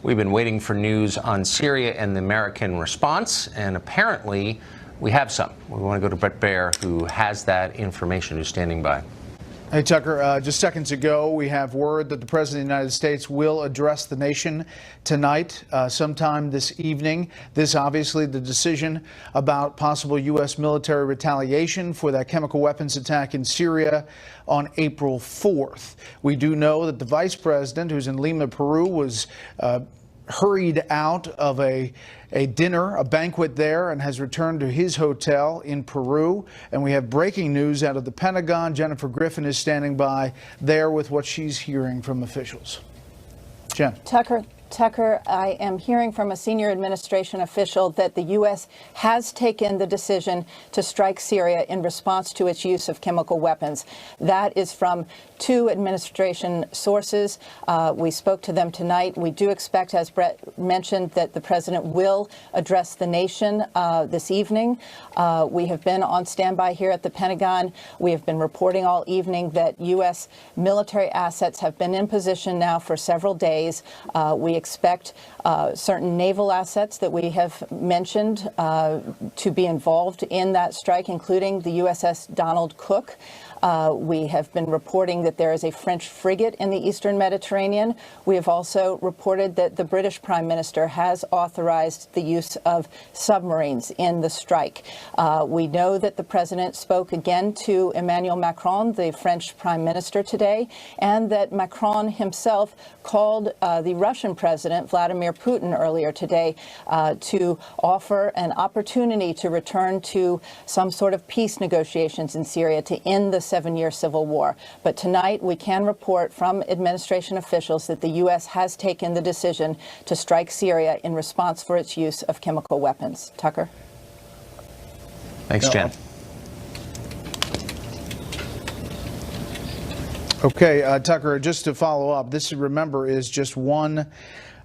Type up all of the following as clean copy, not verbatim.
We've been waiting for news on Syria and the American response, and apparently we have some. We want to go to Brett Baer, who has that information, who's standing by. Hey, Tucker, just seconds ago, we have word that the President of the United States will address the nation tonight, sometime this evening. This, obviously, the decision about possible U.S. military retaliation for that chemical weapons attack in Syria on April 4th. We do know that the Vice President, who's in Lima, Peru, was hurried out of a dinner, a banquet there, and has returned to his hotel in Peru. And we have breaking news out of the Pentagon. Jennifer Griffin is standing by there with what she's hearing from officials. Jen. Tucker, I am hearing from a senior administration official that the U.S. has taken the decision to strike Syria in response to its use of chemical weapons. That is from two administration sources. We spoke to them tonight. We do expect, as Brett mentioned, that the president will address the nation this evening. We have been on standby here at the Pentagon. We have been reporting all evening that U.S. military assets have been in position now for several days. We expect certain naval assets that we have mentioned to be involved in that strike, including the USS Donald Cook. We have been reporting that there is a French frigate in the Eastern Mediterranean. We have also reported that the British Prime Minister has authorized the use of submarines in the strike. We know that the president spoke again to Emmanuel Macron, the French Prime Minister, today, and that Macron himself called the Russian President, Vladimir Putin, earlier today to offer an opportunity to return to some sort of peace negotiations in Syria to end the 7-year civil war. But tonight we can report from administration officials that the U.S. has taken the decision to strike Syria in response for its use of chemical weapons. Tucker. Thanks, Jen. Okay, Tucker, just to follow up, this, remember, is just 1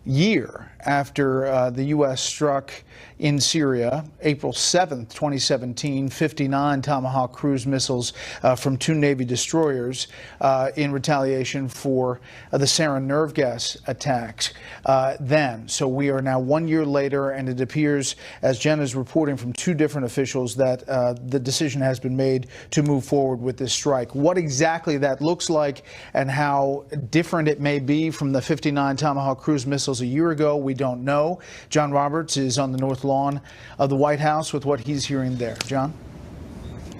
year after the U.S. struck in Syria, April 7th, 2017, 59 Tomahawk cruise missiles from 2 Navy destroyers in retaliation for the sarin nerve gas attacks then. So we are now 1 year later, and it appears, as Jen is reporting from 2 different officials, that the decision has been made to move forward with this strike. What exactly that looks like and how different it may be from the 59 Tomahawk cruise missiles a year ago, we don't know. John Roberts is on the north lawn of the White House with what he's hearing there. John?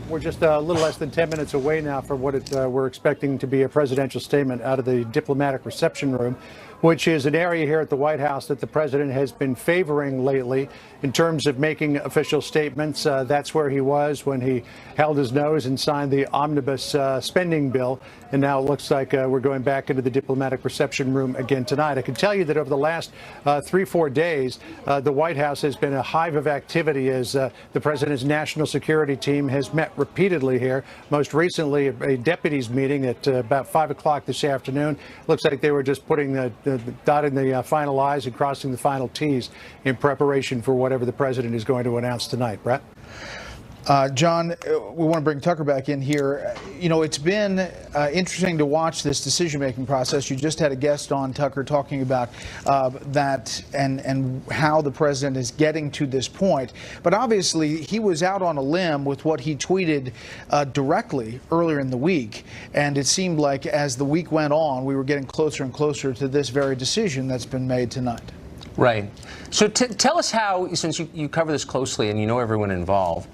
We're just a little less than 10 minutes away now from what we're expecting to be a presidential statement out of the diplomatic reception room, which is an area here at the White House that the president has been favoring lately in terms of making official statements. That's where he was when he held his nose and signed the omnibus spending bill. And now it looks like we're going back into the diplomatic reception room again tonight. I can tell you that over the last 3-4 days, the White House has been a hive of activity as the president's national security team has met repeatedly here. Most recently, a deputies meeting at about 5 o'clock this afternoon. Looks like they were just putting dotting the final I's and crossing the final T's in preparation for whatever the president is going to announce tonight. Brett? John, we want to bring Tucker back in here. You know, it's been interesting to watch this decision-making process. You just had a guest on, Tucker, talking about that and how the president is getting to this point. But obviously, he was out on a limb with what he tweeted directly earlier in the week. And it seemed like as the week went on, we were getting closer and closer to this very decision that's been made tonight. Right. So tell us how, since you cover this closely and you know everyone involved,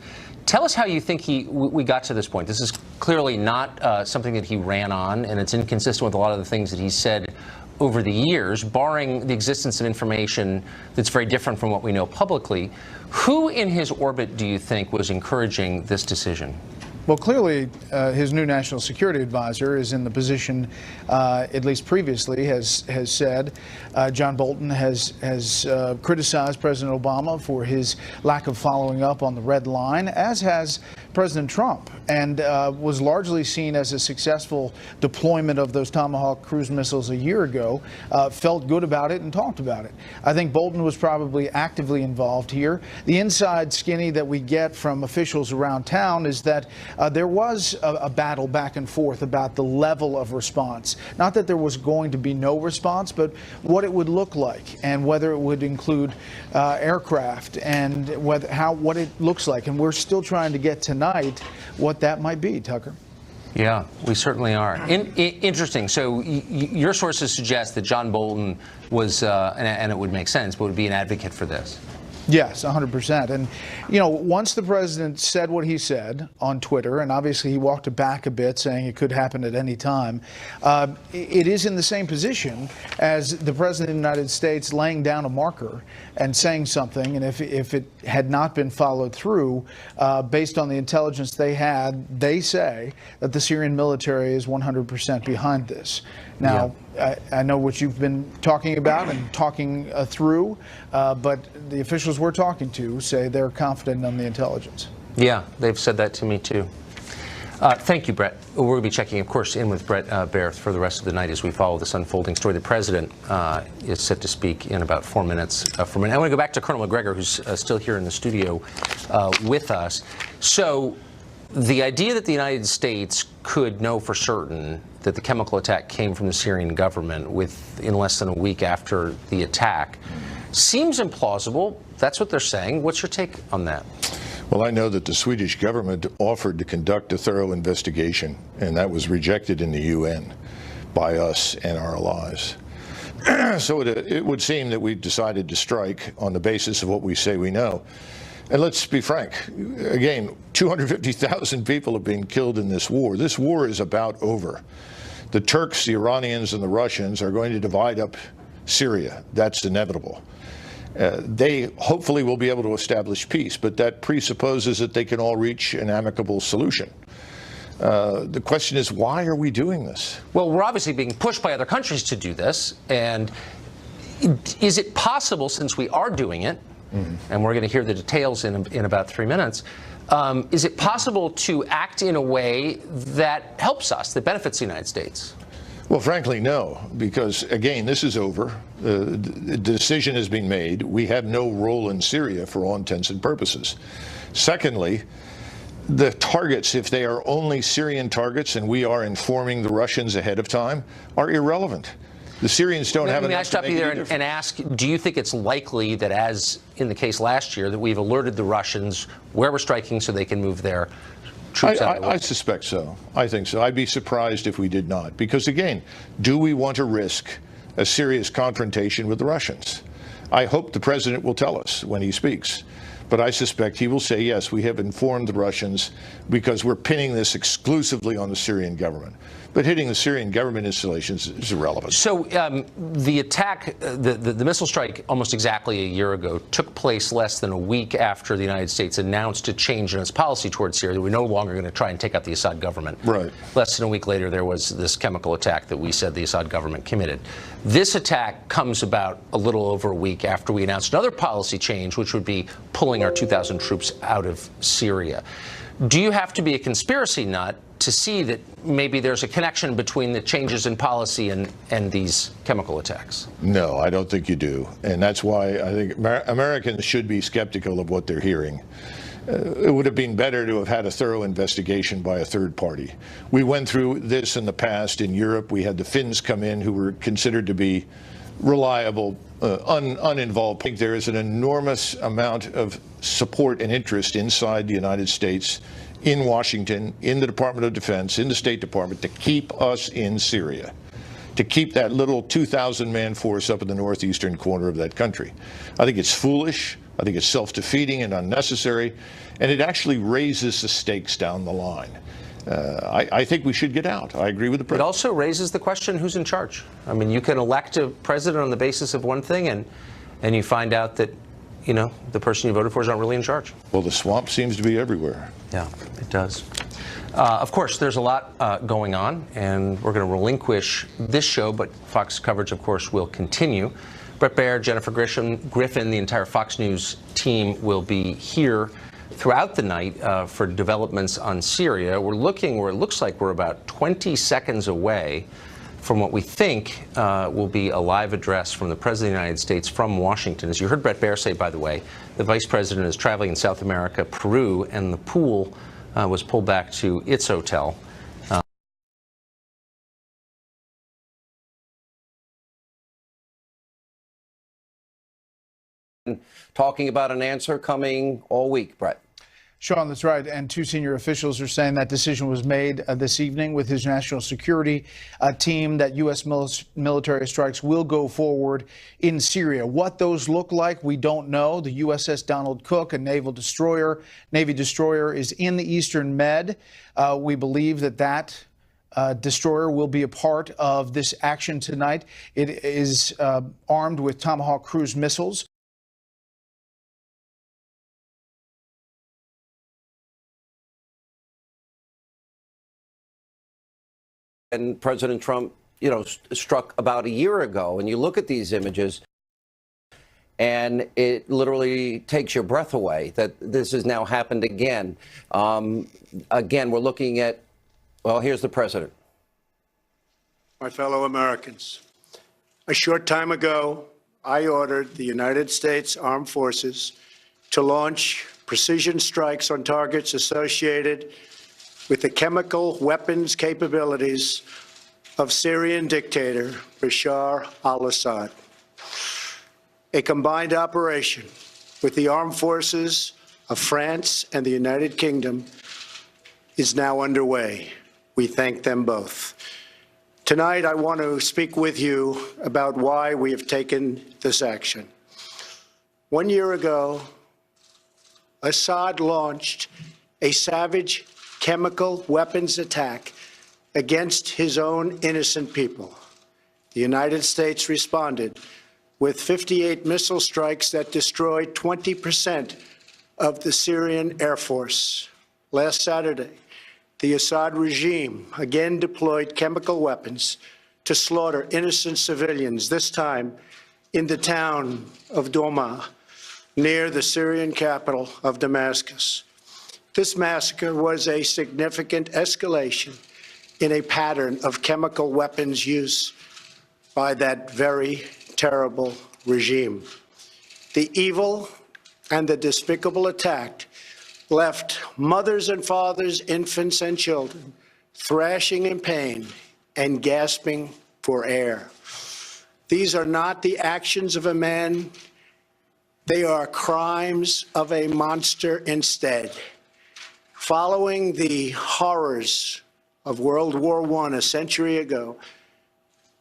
tell us how you think we got to this point. This is clearly not something that he ran on, and it's inconsistent with a lot of the things that he's said over the years, barring the existence of information that's very different from what we know publicly. Who in his orbit do you think was encouraging this decision? Well, clearly, his new national security advisor is in the position, at least previously, has said. John Bolton has criticized President Obama for his lack of following up on the red line, as has President Trump and was largely seen as a successful deployment of those Tomahawk cruise missiles a year ago, felt good about it and talked about it. I think Bolton was probably actively involved here. The inside skinny that we get from officials around town is that there was a battle back and forth about the level of response. Not that there was going to be no response, but what it would look like and whether it would include aircraft and what it looks like. And we're still trying to get tonight what that might be, Tucker. Yeah, we certainly are. Interesting. So your sources suggest that John Bolton was, and it would make sense, but would be an advocate for this. Yes, 100%. And, you know, once the president said what he said on Twitter, and obviously he walked it back a bit, saying it could happen at any time, it is in the same position as the president of the United States laying down a marker and saying something. And if it had not been followed through, based on the intelligence they had, they say that the Syrian military is 100% behind this. Now, I know what you've been talking about and talking through, but the officials we're talking to say they're confident on the intelligence. Yeah, they've said that to me, too. Thank you, Brett. We're going to be checking, of course, in with Brett Baer for the rest of the night as we follow this unfolding story. The president is set to speak in about 4 minutes from now. I want to go back to Colonel McGregor, who's still here in the studio with us. So the idea that the United States could know for certain that the chemical attack came from the Syrian government in less than a week after the attack seems implausible. That's what they're saying. What's your take on that? Well, I know that the Swedish government offered to conduct a thorough investigation, and that was rejected in the UN by us and our allies. So it would seem that we've decided to strike on the basis of what we say we know. And let's be frank, again, 250,000 people have been killed in this war. This war is about over. The Turks, the Iranians, and the Russians are going to divide up Syria. That's inevitable. They hopefully will be able to establish peace, but that presupposes that they can all reach an amicable solution. The question is, why are we doing this? Well, we're obviously being pushed by other countries to do this. And is it possible, since we are doing it, and we're going to hear the details in about 3 minutes, is it possible to act in a way that helps us, that benefits the United States? Well, frankly, no, because, again, this is over. The decision has been made. We have no role in Syria for all intents and purposes. Secondly, the targets, if they are only Syrian targets and we are informing the Russians ahead of time, are irrelevant. The Syrians don't have enough. May I stop you there and ask, do you think it's likely that, as in the case last year, that we've alerted the Russians where we're striking so they can move their troops out of the way? I suspect so. I think so. I'd be surprised if we did not. Because, again, do we want to risk a serious confrontation with the Russians? I hope the president will tell us when he speaks. But I suspect he will say, yes, we have informed the Russians because we're pinning this exclusively on the Syrian government. But hitting the Syrian government installations is irrelevant. So the attack, the missile strike almost exactly a year ago took place less than a week after the United States announced a change in its policy towards Syria, that we're no longer going to try and take out the Assad government. Right. Less than a week later, there was this chemical attack that we said the Assad government committed. This attack comes about a little over a week after we announced another policy change, which would be pulling our 2,000 troops out of Syria. Do you have to be a conspiracy nut to see that maybe there's a connection between the changes in policy and these chemical attacks? No, I don't think you do. And that's why I think Americans should be skeptical of what they're hearing. It would have been better to have had a thorough investigation by a third party. We went through this in the past in Europe. We had the Finns come in who were considered to be reliable, uninvolved. I think there is an enormous amount of support and interest inside the United States, in Washington, in the Department of Defense, in the State Department, to keep us in Syria, to keep that little 2,000-man force up in the northeastern corner of that country. I think it's foolish. I think it's self-defeating and unnecessary, and it actually raises the stakes down the line. I think we should get out. I agree with the president. It also raises the question, who's in charge? I mean, you can elect a president on the basis of one thing, and you find out that, you know, the person you voted for is not really in charge. Well, the swamp seems to be everywhere. Yeah, it does. Of course, there's a lot going on, and we're going to relinquish this show, but Fox coverage, of course, will continue. Brett Baer, Jennifer Griffin, the entire Fox News team will be here throughout the night for developments on Syria. We're looking where it looks like we're about 20 seconds away from what we think will be a live address from the President of the United States from Washington. As you heard Bret Baier say, by the way, the Vice President is traveling in South America, Peru, and the pool was pulled back to its hotel. Talking about an answer coming all week, Brett. Sean, that's right. And two senior officials are saying that decision was made this evening with his national security team that U.S. military strikes will go forward in Syria. What those look like, we don't know. The USS Donald Cook, a Navy destroyer, is in the Eastern Med. We believe that destroyer will be a part of this action tonight. It is armed with Tomahawk cruise missiles. And President Trump, struck about a year ago. And you look at these images, and it literally takes your breath away that this has now happened again. Again, we're looking at, well, here's the president. My fellow Americans, a short time ago, I ordered the United States Armed Forces to launch precision strikes on targets associated with the chemical weapons capabilities of Syrian dictator Bashar al-Assad. A combined operation with the armed forces of France and the United Kingdom is now underway. We thank them both. Tonight, I want to speak with you about why we have taken this action. 1 year ago, Assad launched a savage chemical weapons attack against his own innocent people. The United States responded with 58 missile strikes that destroyed 20% of the Syrian Air Force. Last Saturday, the Assad regime again deployed chemical weapons to slaughter innocent civilians, this time in the town of Douma, near the Syrian capital of Damascus. This massacre was a significant escalation in a pattern of chemical weapons use by that very terrible regime. The evil and the despicable attack left mothers and fathers, infants and children thrashing in pain and gasping for air. These are not the actions of a man. They are crimes of a monster instead. Following the horrors of World War I a century ago,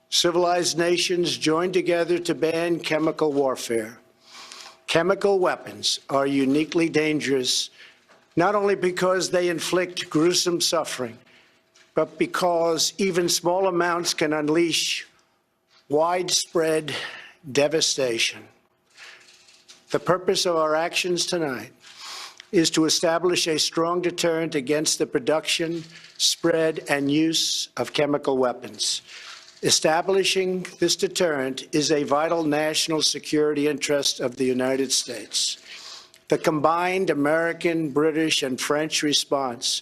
civilized nations joined together to ban chemical warfare. Chemical weapons are uniquely dangerous, not only because they inflict gruesome suffering, but because even small amounts can unleash widespread devastation. The purpose of our actions tonight is to establish a strong deterrent against the production, spread, and use of chemical weapons. Establishing this deterrent is a vital national security interest of the United States. The combined American, British, and French response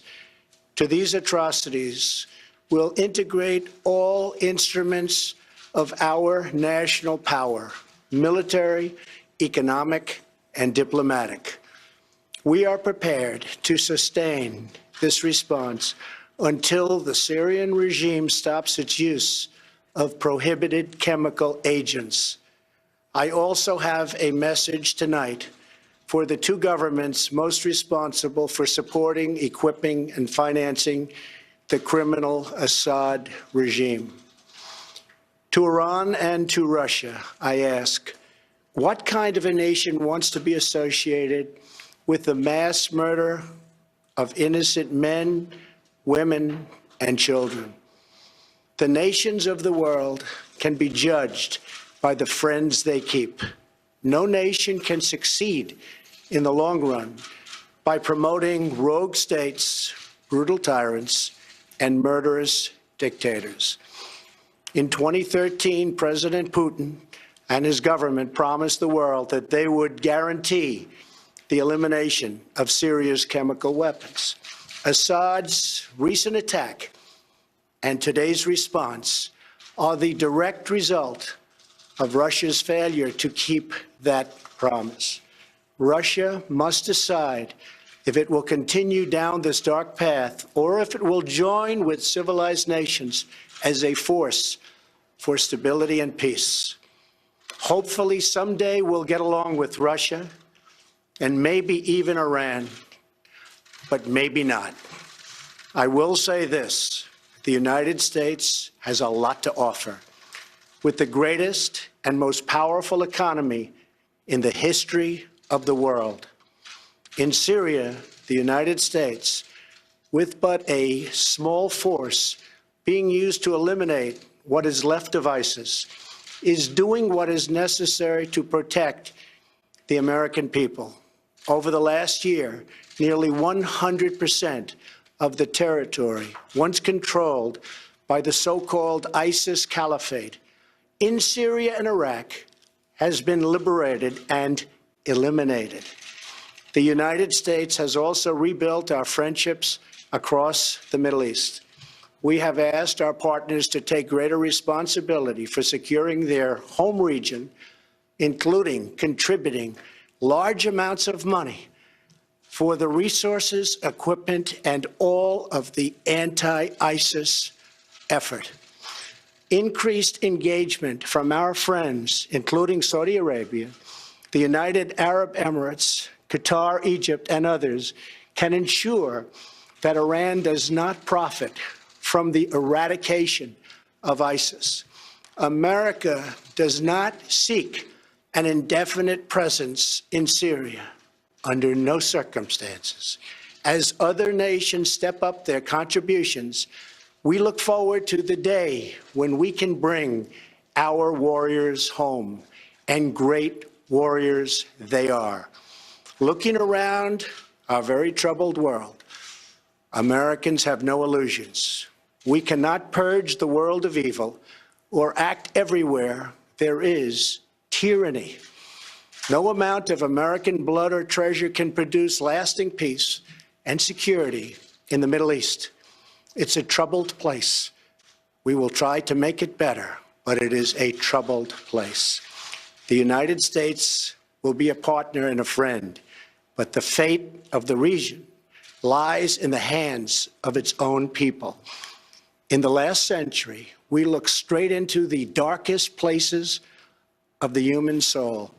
to these atrocities will integrate all instruments of our national power, military, economic, and diplomatic. We are prepared to sustain this response until the Syrian regime stops its use of prohibited chemical agents. I also have a message tonight for the two governments most responsible for supporting, equipping, and financing the criminal Assad regime. To Iran and to Russia, I ask, what kind of a nation wants to be associated with the mass murder of innocent men, women, and children? The nations of the world can be judged by the friends they keep. No nation can succeed in the long run by promoting rogue states, brutal tyrants, and murderous dictators. In 2013, President Putin and his government promised the world that they would guarantee the elimination of Syria's chemical weapons. Assad's recent attack and today's response are the direct result of Russia's failure to keep that promise. Russia must decide if it will continue down this dark path or if it will join with civilized nations as a force for stability and peace. Hopefully, someday we'll get along with Russia and maybe even Iran, but maybe not. I will say this: the United States has a lot to offer. With the greatest and most powerful economy in the history of the world. In Syria, the United States, with but a small force being used to eliminate what is left of ISIS, is doing what is necessary to protect the American people. Over the last year, nearly 100% of the territory once controlled by the so-called ISIS Caliphate in Syria and Iraq has been liberated and eliminated. The United States has also rebuilt our friendships across the Middle East. We have asked our partners to take greater responsibility for securing their home region, including contributing large amounts of money for the resources, equipment, and all of the anti-ISIS effort. Increased engagement from our friends, including Saudi Arabia, the United Arab Emirates, Qatar, Egypt, and others, can ensure that Iran does not profit from the eradication of ISIS. America does not seek an indefinite presence in Syria under no circumstances. As other nations step up their contributions, we look forward to the day when we can bring our warriors home, and great warriors they are. Looking around our very troubled world, Americans have no illusions. We cannot purge the world of evil or act everywhere there is tyranny. No amount of American blood or treasure can produce lasting peace and security in the Middle East. It's a troubled place. We will try to make it better, but it is a troubled place. The United States will be a partner and a friend, but the fate of the region lies in the hands of its own people. In the last century, we looked straight into the darkest places of the human soul.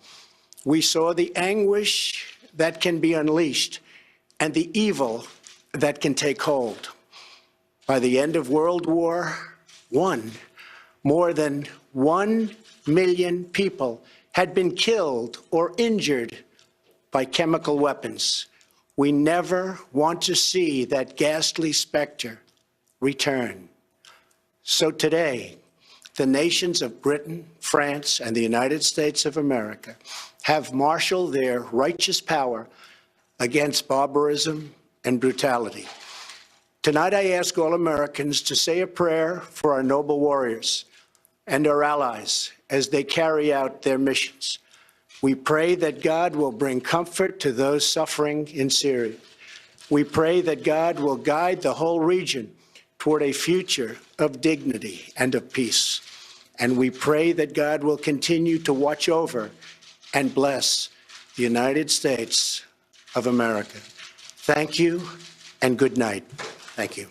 We saw the anguish that can be unleashed and the evil that can take hold. By the end of World War I, more than 1 million people had been killed or injured by chemical weapons. We never want to see that ghastly specter return. So today, the nations of Britain, France, and the United States of America have marshaled their righteous power against barbarism and brutality. Tonight, I ask all Americans to say a prayer for our noble warriors and our allies as they carry out their missions. We pray that God will bring comfort to those suffering in Syria. We pray that God will guide the whole region toward a future of dignity and of peace. And we pray that God will continue to watch over and bless the United States of America. Thank you and good night. Thank you.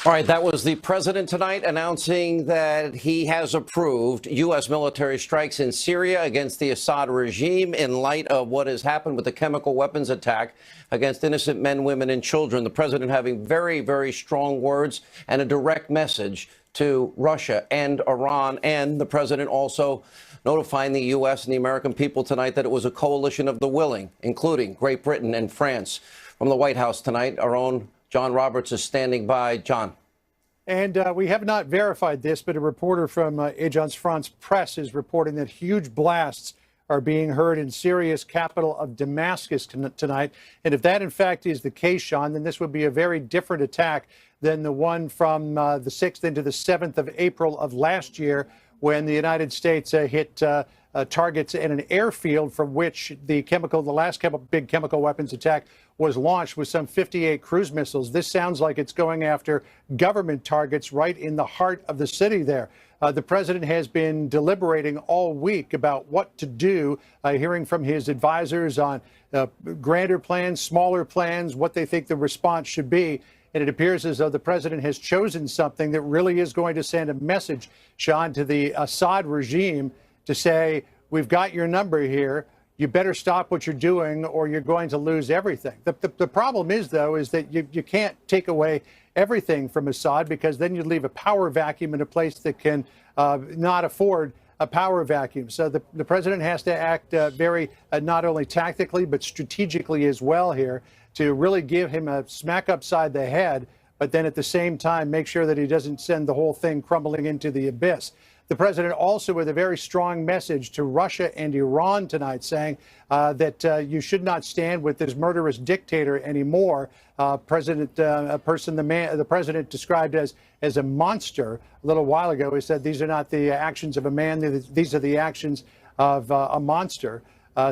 All right, that was the president tonight announcing that he has approved U.S. military strikes in Syria against the Assad regime in light of what has happened with the chemical weapons attack against innocent men, women, and children. The president having very, very strong words and a direct message to Russia and Iran, and the president also notifying the U.S. and the American people tonight that it was a coalition of the willing, including Great Britain and France. From the White House tonight, our own John Roberts is standing by. John. And we have not verified this, but a reporter from Agence France Presse is reporting that huge blasts are being heard in Syria's capital of Damascus tonight. And if that, in fact, is the case, Sean, then this would be a very different attack than the one from the 6th into the 7th of April of last year, when the United States hit targets in an airfield from which the last big chemical weapons attack was launched with some 58 cruise missiles. This sounds like it's going after government targets right in the heart of the city there. The president has been deliberating all week about what to do, hearing from his advisors on grander plans, smaller plans, what they think the response should be. And it appears as though the president has chosen something that really is going to send a message, Sean, to the Assad regime to say, we've got your number here. You better stop what you're doing or you're going to lose everything. The problem is, though, is that you can't take away everything from Assad, because then you'd leave a power vacuum in a place that can not afford a power vacuum. So the president has to act very not only tactically but strategically as well here to really give him a smack upside the head, but then at the same time make sure that he doesn't send the whole thing crumbling into the abyss. The president also with a very strong message to Russia and Iran tonight, saying that you should not stand with this murderous dictator anymore. The president described as a monster a little while ago. He said these are not the actions of a man, these are the actions of a monster.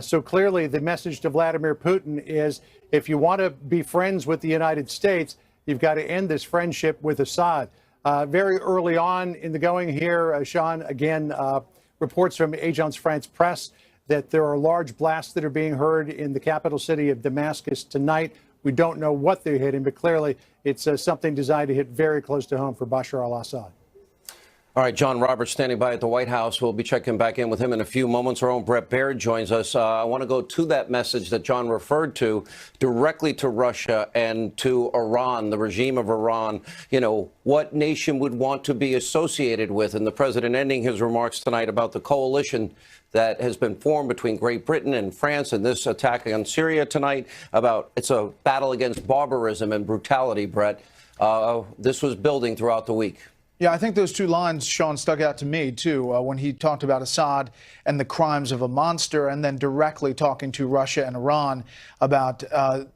So clearly the message to Vladimir Putin is, if you want to be friends with the United States, you've got to end this friendship with Assad. Very early on in the going here, Sean, again, reports from Agence France-Presse that there are large blasts that are being heard in the capital city of Damascus tonight. We don't know what they're hitting, but clearly it's something designed to hit very close to home for Bashar al-Assad. All right, John Roberts standing by at the White House. We'll be checking back in with him in a few moments. Our own Brett Baird joins us. I want to go to that message that John referred to directly to Russia and to Iran, the regime of Iran. You know, what nation would want to be associated with? And the president ending his remarks tonight about the coalition that has been formed between Great Britain and France and this attack on Syria tonight, about it's a battle against barbarism and brutality, Brett. This was building throughout the week. Yeah, I think those two lines, Sean, stuck out to me, too, when he talked about Assad and the crimes of a monster, and then directly talking to Russia and Iran about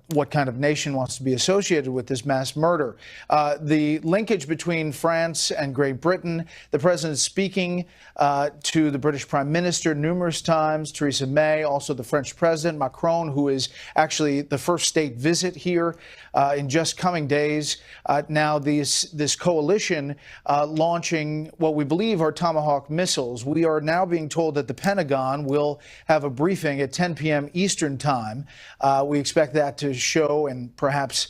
what kind of nation wants to be associated with this mass murder. The linkage between France and Great Britain, the president speaking to the British Prime Minister numerous times, Theresa May, also the French President Macron, who is actually the first state visit here in just coming days. Now, this coalition launching what we believe are Tomahawk missiles. We are now being told that the Pentagon will have a briefing at 10 p.m. Eastern time. We expect that to show and perhaps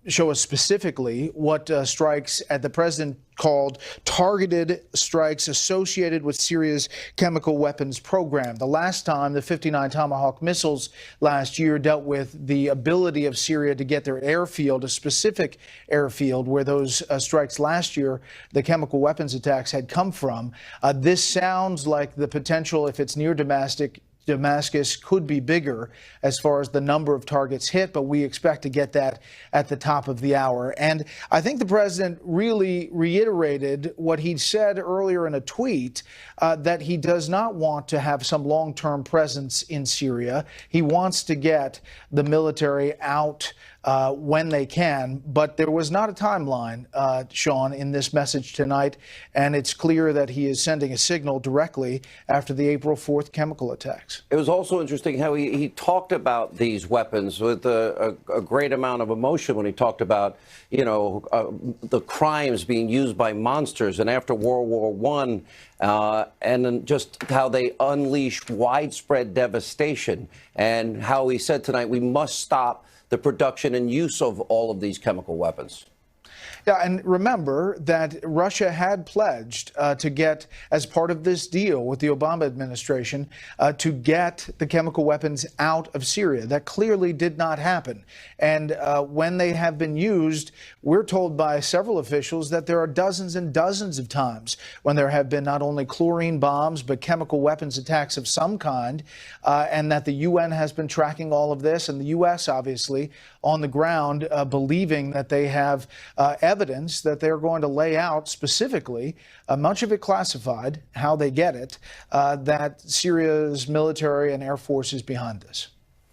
show us specifically what strikes at the president called targeted strikes associated with Syria's chemical weapons program. The last time the 59 Tomahawk missiles last year dealt with the ability of Syria to get their airfield, a specific airfield where those strikes last year, the chemical weapons attacks had come from. This sounds like the potential, if it's near Damascus, could be bigger as far as the number of targets hit, but we expect to get that at the top of the hour. And I think the president really reiterated what he'd said earlier in a tweet, that he does not want to have some long-term presence in Syria. He wants to get the military out when they can, but there was not a timeline, Sean, in this message tonight, and it's clear that he is sending a signal directly after the April 4th chemical attacks. It was also interesting how he talked about these weapons with a great amount of emotion when he talked about, you know, the crimes being used by monsters, and after World War I, and then just how they unleashed widespread devastation, and how he said tonight we must stop the production and use of all of these chemical weapons. Yeah, and remember that Russia had pledged to get, as part of this deal with the Obama administration, to get the chemical weapons out of Syria. That clearly did not happen. And when they have been used, we're told by several officials that there are dozens and dozens of times when there have been not only chlorine bombs, but chemical weapons attacks of some kind, and that the UN has been tracking all of this, and the U.S. obviously on the ground believing that they have evidence that they're going to lay out specifically, much of it classified, how they get it, that Syria's military and air force is behind this.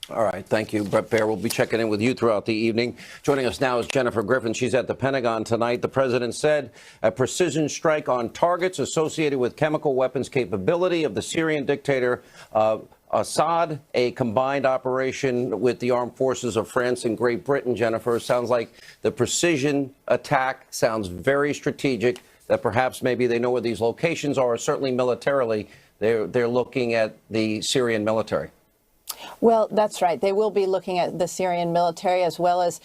All right. Thank you, Brett Baer. We'll be checking in with you throughout the evening. Joining us now is Jennifer Griffin. She's at the Pentagon tonight. The president said a precision strike on targets associated with chemical weapons capability of the Syrian dictator Assad, a combined operation with the armed forces of France and Great Britain. Jennifer, sounds like the precision attack sounds very strategic, that perhaps maybe they know where these locations are. Certainly militarily, they're looking at the Syrian military. Well, that's right. They will be looking at the Syrian military as well as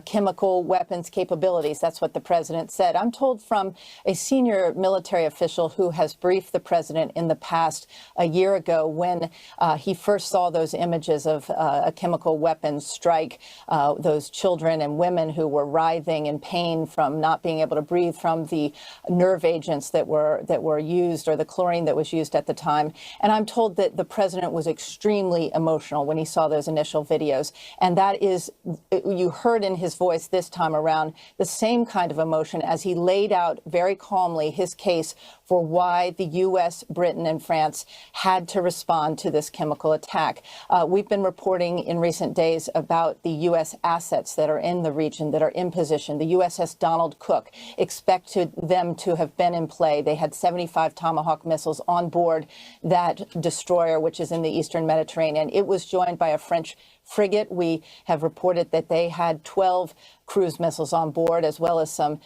chemical weapons capabilities. That's what the president said. I'm told from a senior military official who has briefed the president in the past a year ago when he first saw those images of a chemical weapons strike, those children and women who were writhing in pain from not being able to breathe from the nerve agents that were used, or the chlorine that was used at the time. And I'm told that the president was extremely emotional when he saw those initial videos. And that is, you heard in his voice this time around, the same kind of emotion as he laid out very calmly his case for why the U.S., Britain, and France had to respond to this chemical attack. We've been reporting in recent days about the U.S. assets that are in the region, that are in position. The USS Donald Cook, expected them to have been in play. They had 75 Tomahawk missiles on board that destroyer, which is in the eastern Mediterranean. It was joined by a French frigate. We have reported that they had 12 cruise missiles on board, as well as some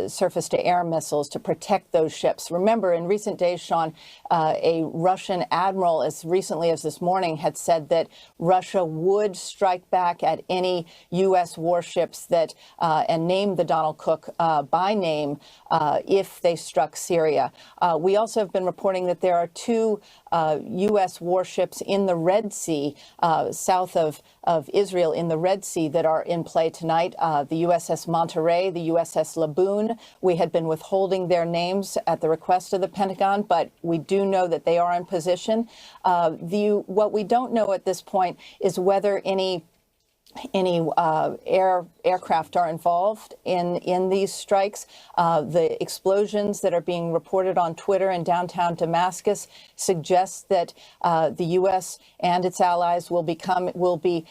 surface-to-air missiles to protect those ships. Remember, in recent days, Sean, a Russian admiral, as recently as this morning, had said that Russia would strike back at any U.S. warships that and named the Donald Cook by name if they struck Syria. We also have been reporting that there are two U.S. warships in the Red Sea, south of Israel, in the Red Sea, that are in play tonight. The USS Monterey, the USS Laboon. We had been withholding their names at the request of the Pentagon, but we do know that they are in position. What we don't know at this point is whether any aircraft are involved in these strikes. The explosions that are being reported on Twitter in downtown Damascus suggest that the U.S. and its allies will be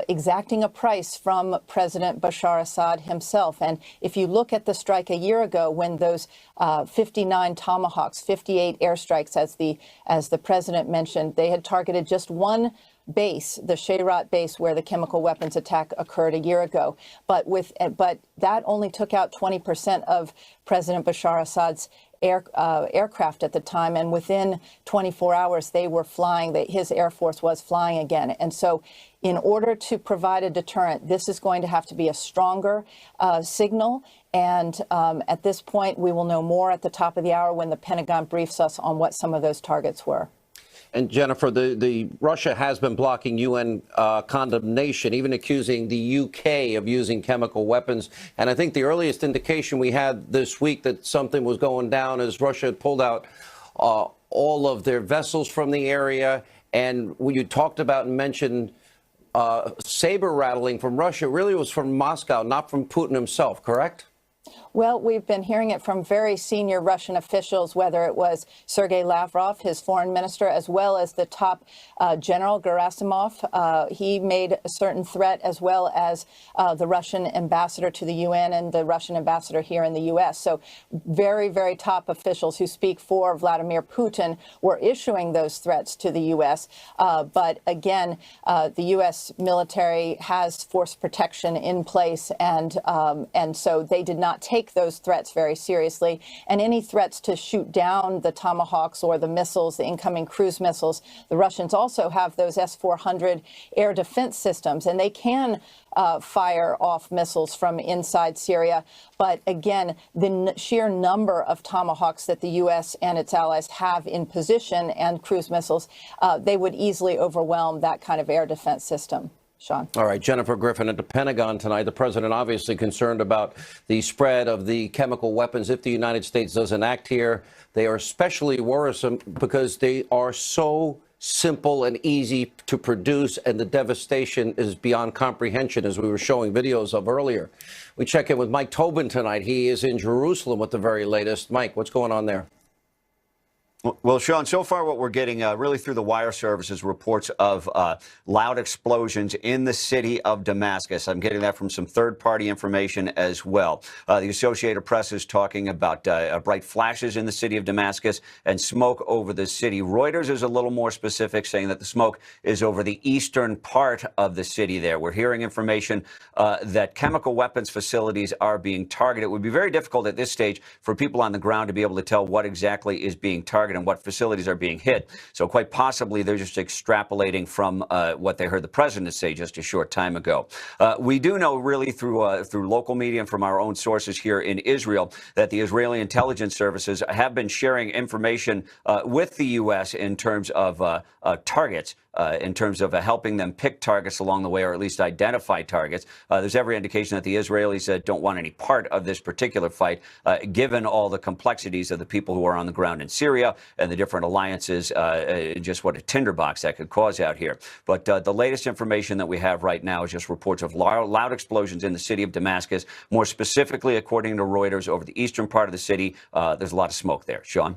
exacting a price from President Bashar Assad himself. And if you look at the strike a year ago, when those 59 Tomahawks, 58 airstrikes, as the president mentioned, they had targeted just one base, the Shayrat base, where the chemical weapons attack occurred a year ago. But that only took out 20% of President Bashar Assad's aircraft at the time, and within 24 hours they were flying. His Air Force was flying again. And so in order to provide a deterrent, this is going to have to be a stronger signal. And at this point, we will know more at the top of the hour when the Pentagon briefs us on what some of those targets were. And Jennifer, the Russia has been blocking UN condemnation, even accusing the UK of using chemical weapons. And I think the earliest indication we had this week that something was going down is Russia had pulled out all of their vessels from the area. And when you talked about and mentioned saber rattling from Russia, really was from Moscow, not from Putin himself, correct? Well, we've been hearing it from very senior Russian officials, whether it was Sergei Lavrov, his foreign minister, as well as the top General Gerasimov. He made a certain threat, as well as the Russian ambassador to the UN and the Russian ambassador here in the U.S. So very, very top officials who speak for Vladimir Putin were issuing those threats to the U.S. But again, the U.S. military has force protection in place, and so they did not take those threats very seriously. And any threats to shoot down the Tomahawks or the missiles, the incoming cruise missiles, the Russians also have those S-400 air defense systems, and they can fire off missiles from inside Syria. But again, the sheer number of Tomahawks that the U.S. and its allies have in position, and cruise missiles, they would easily overwhelm that kind of air defense system. Sean. All right, Jennifer Griffin at the Pentagon tonight. The president obviously concerned about the spread of the chemical weapons if the United States doesn't act here. They are especially worrisome because they are so simple and easy to produce, and the devastation is beyond comprehension, as we were showing videos of earlier. We check in with Mike Tobin tonight. He is in Jerusalem with the very latest. Mike, what's going on there? Well, Sean, so far what we're getting really through the wire services reports of loud explosions in the city of Damascus. I'm getting that from some third-party information as well. The Associated Press is talking about bright flashes in the city of Damascus and smoke over the city. Reuters is a little more specific, saying that the smoke is over the eastern part of the city there. We're hearing information that chemical weapons facilities are being targeted. It would be very difficult at this stage for people on the ground to be able to tell what exactly is being targeted and what facilities are being hit. So quite possibly they're just extrapolating from what they heard the president say just a short time ago. We do know really through local media and from our own sources here in Israel that the Israeli intelligence services have been sharing information with the U.S. in terms of targets. In terms of helping them pick targets along the way, or at least identify targets. There's every indication that the Israelis don't want any part of this particular fight, given all the complexities of the people who are on the ground in Syria and the different alliances, just what a tinderbox that could cause out here. But the latest information that we have right now is just reports of loud explosions in the city of Damascus. More specifically, according to Reuters, over the eastern part of the city, there's a lot of smoke there. Sean?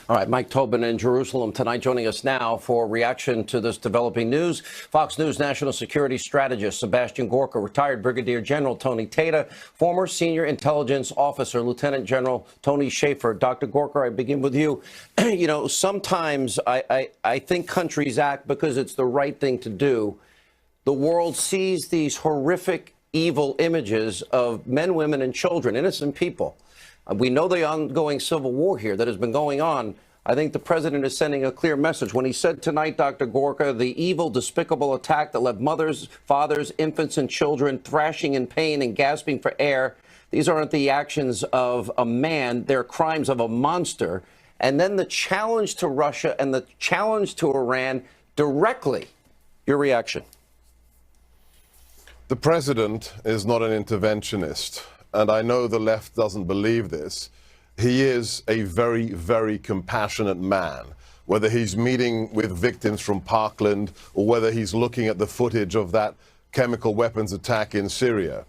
All right, Mike Tobin in Jerusalem tonight, joining us now for reaction to this developing news. Fox News national security strategist Sebastian Gorka, retired Brigadier General Tony Tata, former senior intelligence officer Lieutenant General Tony Schaefer. Dr. Gorka, I begin with you. You know, sometimes I think countries act because it's the right thing to do. The world sees these horrific, evil images of men, women, and children, innocent people. We know the ongoing civil war here that has been going on. I think the president is sending a clear message when he said tonight, Dr. Gorka, the evil, despicable attack that left mothers, fathers, infants, and children thrashing in pain and gasping for air. These aren't the actions of a man. They're crimes of a monster. And then the challenge to Russia and the challenge to Iran directly. Your reaction? The president is not an interventionist. And I know the left doesn't believe this. He is a very, very compassionate man, whether he's meeting with victims from Parkland or whether he's looking at the footage of that chemical weapons attack in Syria.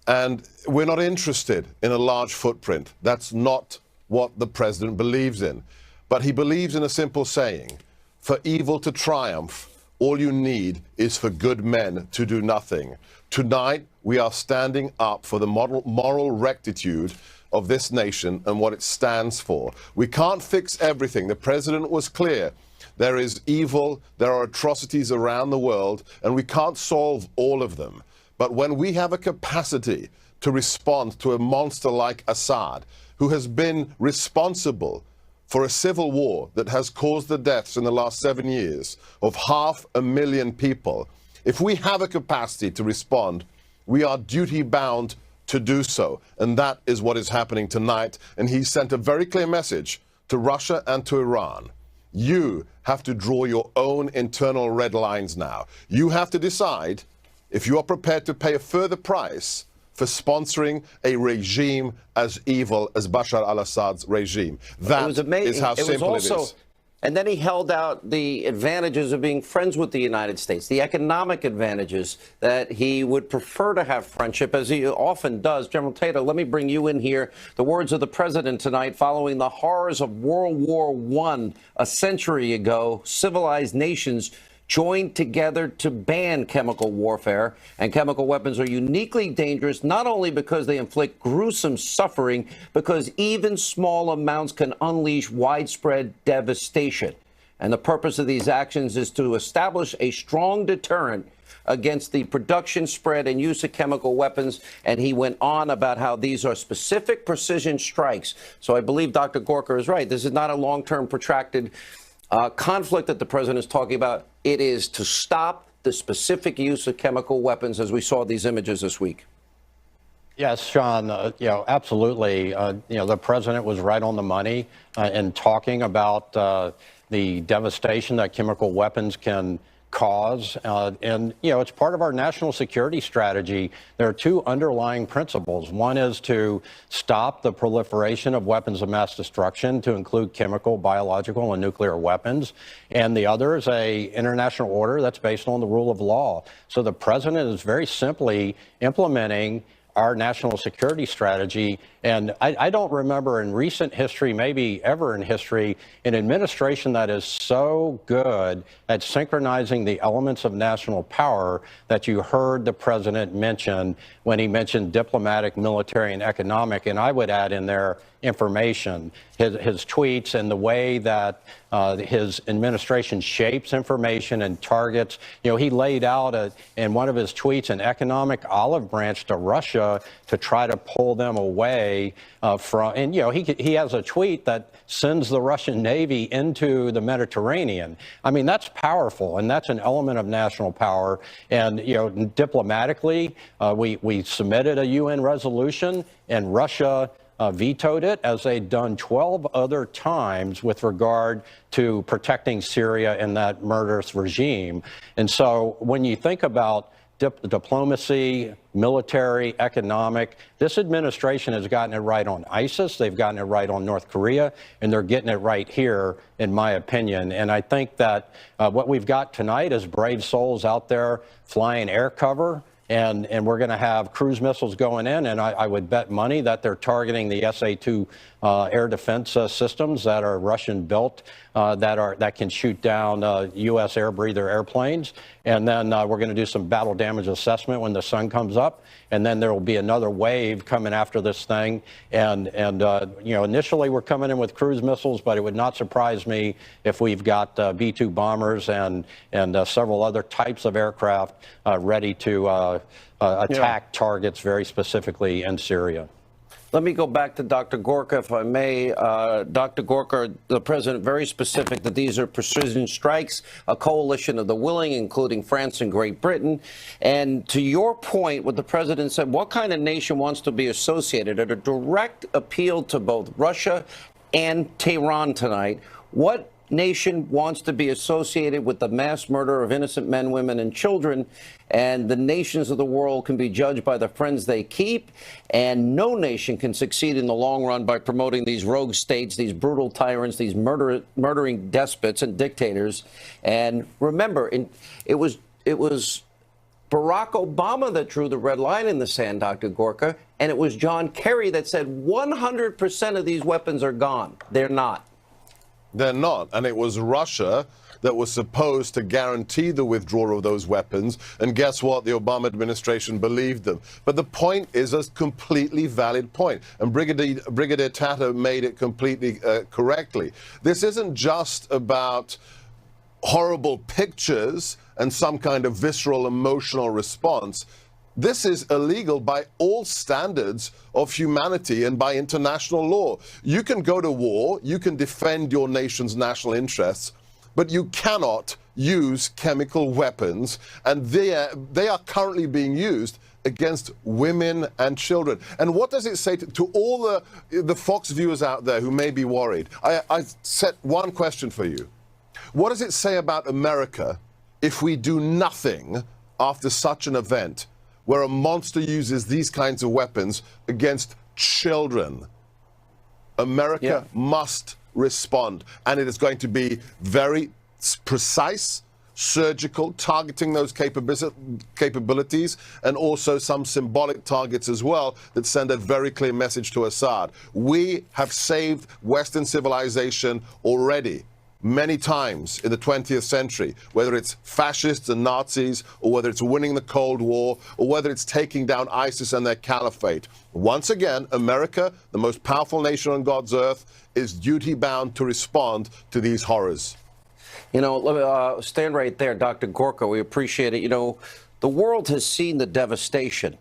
And we're not interested in a large footprint. That's not what the president believes in. But he believes in a simple saying: for evil to triumph, all you need is for good men to do nothing. Tonight, we are standing up for the moral rectitude of this nation and what it stands for. We can't fix everything. The president was clear. There is evil, there are atrocities around the world, and we can't solve all of them. But when we have a capacity to respond to a monster like Assad, who has been responsible for a civil war that has caused the deaths in the last 7 years of 500,000 people, if we have a capacity to respond, we are duty-bound to do so. And that is what is happening tonight. And he sent a very clear message to Russia and to Iran. You have to draw your own internal red lines now. You have to decide if you are prepared to pay a further price for sponsoring a regime as evil as Bashar al-Assad's regime. That is how simple it is. And then he held out the advantages of being friends with the United States, the economic advantages that he would prefer to have friendship, as he often does. General Tata, let me bring you in here. The words of the president tonight following the horrors of World War I a century ago. Civilized nations joined together to ban chemical warfare, and chemical weapons are uniquely dangerous not only because they inflict gruesome suffering, because even small amounts can unleash widespread devastation. And the purpose of these actions is to establish a strong deterrent against the production, spread, and use of chemical weapons. And he went on about how these are specific precision strikes. So I believe Dr. Gorka is right. This is not a long-term protracted conflict that the president is talking about. It is to stop the specific use of chemical weapons, as we saw these images this week. Yes, Sean, absolutely. The president was right on the money in talking about the devastation that chemical weapons can cause. It's part of our national security strategy. There are two underlying principles. One is to stop the proliferation of weapons of mass destruction, to include chemical, biological, and nuclear weapons. And the other is a international order that's based on the rule of law. So the president is very simply implementing our national security strategy And I don't remember in recent history, maybe ever in history, an administration that is so good at synchronizing the elements of national power that you heard the president mention when he mentioned diplomatic, military, and economic. And I would add in there information, his tweets, and the way that his administration shapes information and targets. You know, he laid out in one of his tweets an economic olive branch to Russia to try to pull them away from, and you know, he has a tweet that sends the Russian Navy into the Mediterranean. I mean, that's powerful, and that's an element of national power. And you know, diplomatically, we submitted a UN resolution, and Russia vetoed it, as they'd done 12 other times with regard to protecting Syria and that murderous regime. And so when you think about diplomacy, military, economic, this administration has gotten it right on ISIS, they've gotten it right on North Korea, and they're getting it right here, in my opinion. And I think that what we've got tonight is brave souls out there flying air cover. And we're going to have cruise missiles going in, and I would bet money that they're targeting the SA-2 air defense systems that are Russian-built, that can shoot down U.S. air breather airplanes. And then we're going to do some battle damage assessment when the sun comes up, and then there will be another wave coming after this thing. And you know, initially we're coming in with cruise missiles, but it would not surprise me if we've got B-2 bombers and several other types of aircraft ready to attack targets very specifically in Syria. Let me go back to Dr. Gorka, if I may. Dr. Gorka, the president very specific that these are precision strikes, a coalition of the willing, including France and Great Britain. And to your point, what the president said, what kind of nation wants to be associated? At a direct appeal to both Russia and Tehran tonight, what nation wants to be associated with the mass murder of innocent men, women, and children? And the nations of the world can be judged by the friends they keep, and no nation can succeed in the long run by promoting these rogue states, these brutal tyrants, these murdering despots and dictators. And remember, it was Barack Obama that drew the red line in the sand, Dr. Gorka, and it was John Kerry that said 100% of these weapons are gone. They're not. They're not. And it was Russia that was supposed to guarantee the withdrawal of those weapons. And guess what? The Obama administration believed them. But the point is a completely valid point. And Brigadier Tatter made it completely correctly. This isn't just about horrible pictures and some kind of visceral emotional response. This is illegal by all standards of humanity and by international law. You can go to war, you can defend your nation's national interests, but you cannot use chemical weapons, and they are currently being used against women and children. And what does it say to all the Fox viewers out there who may be worried? I set one question for you. What does it say about America if we do nothing after such an event, where a monster uses these kinds of weapons against children? America must respond, and it is going to be very precise, surgical, targeting those capabilities, and also some symbolic targets as well that send a very clear message to Assad. We have saved Western civilization already many times in the 20th century, whether it's fascists and Nazis, or whether it's winning the Cold War, or whether it's taking down ISIS and their caliphate. Once again, America, the most powerful nation on God's earth, is duty-bound to respond to these horrors. You know, stand right there, Dr. Gorka. We appreciate it. You know, the world has seen the devastation